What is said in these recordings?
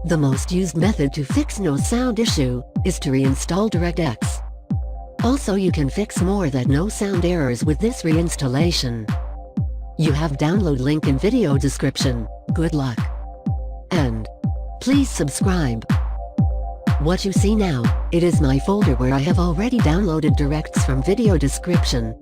The most used method to fix no sound issue is to reinstall DirectX. Also, you can fix more than no sound errors with this reinstallation. You have download link in video description. Good luck. And please subscribe. What you see now, it is my folder where I have already downloaded DirectX from video description.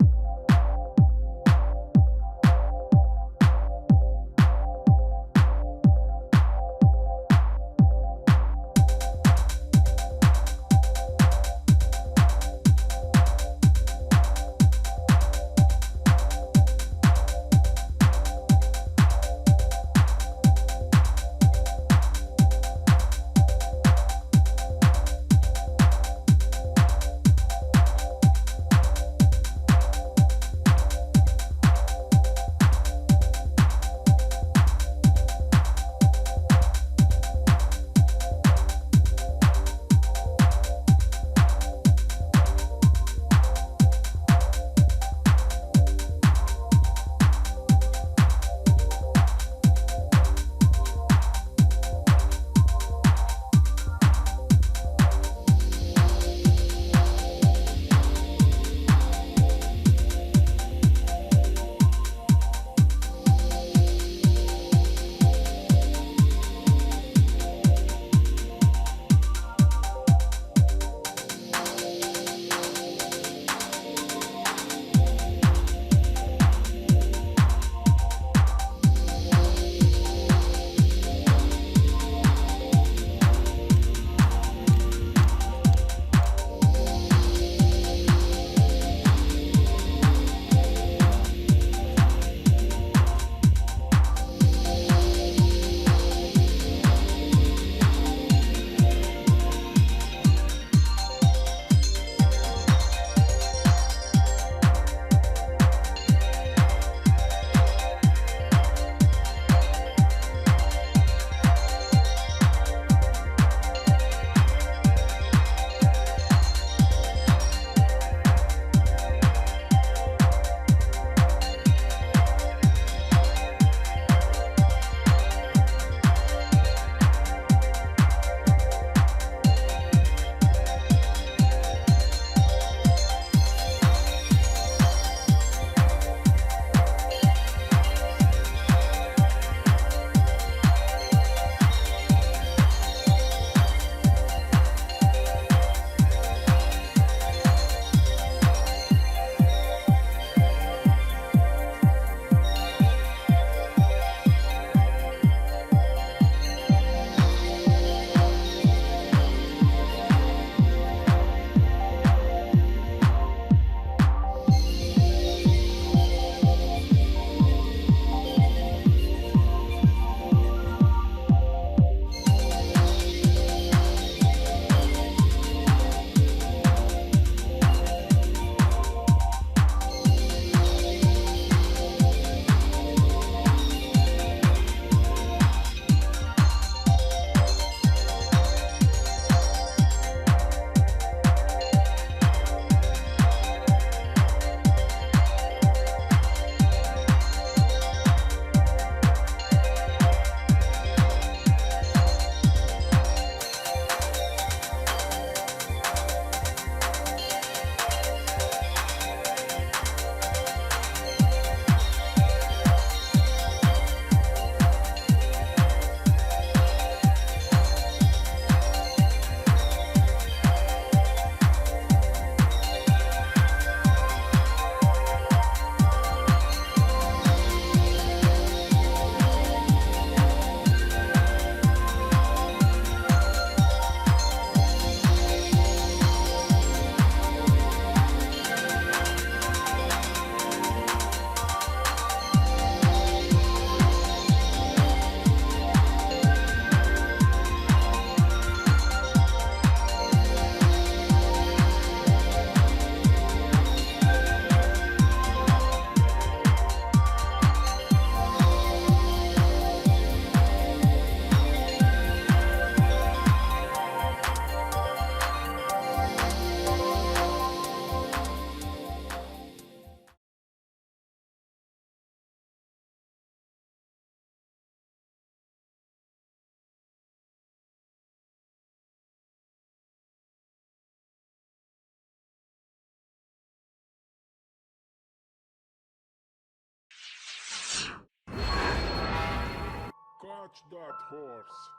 Catch that horse.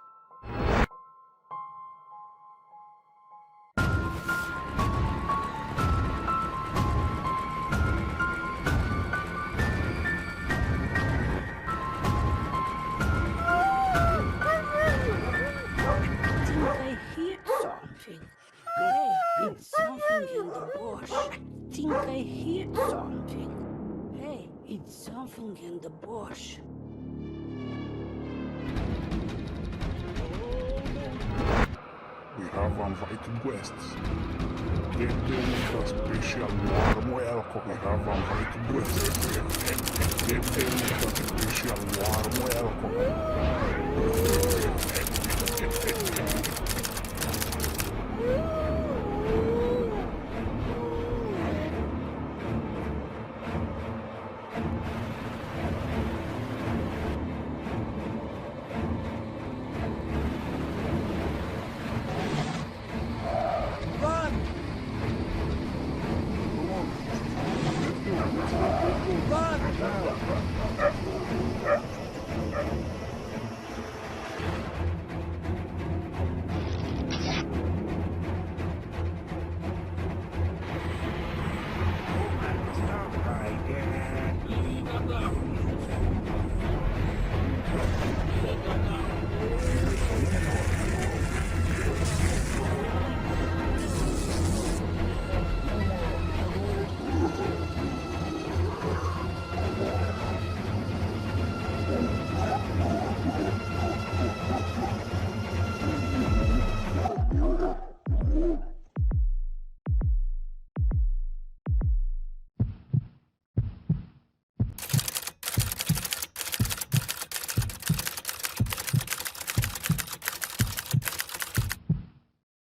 I hear something. Hey, it's something in the bush. I think I hear something. Hey, it's something in the bush. We have invited guests. Get them with a special warm welcome. We have invited guests.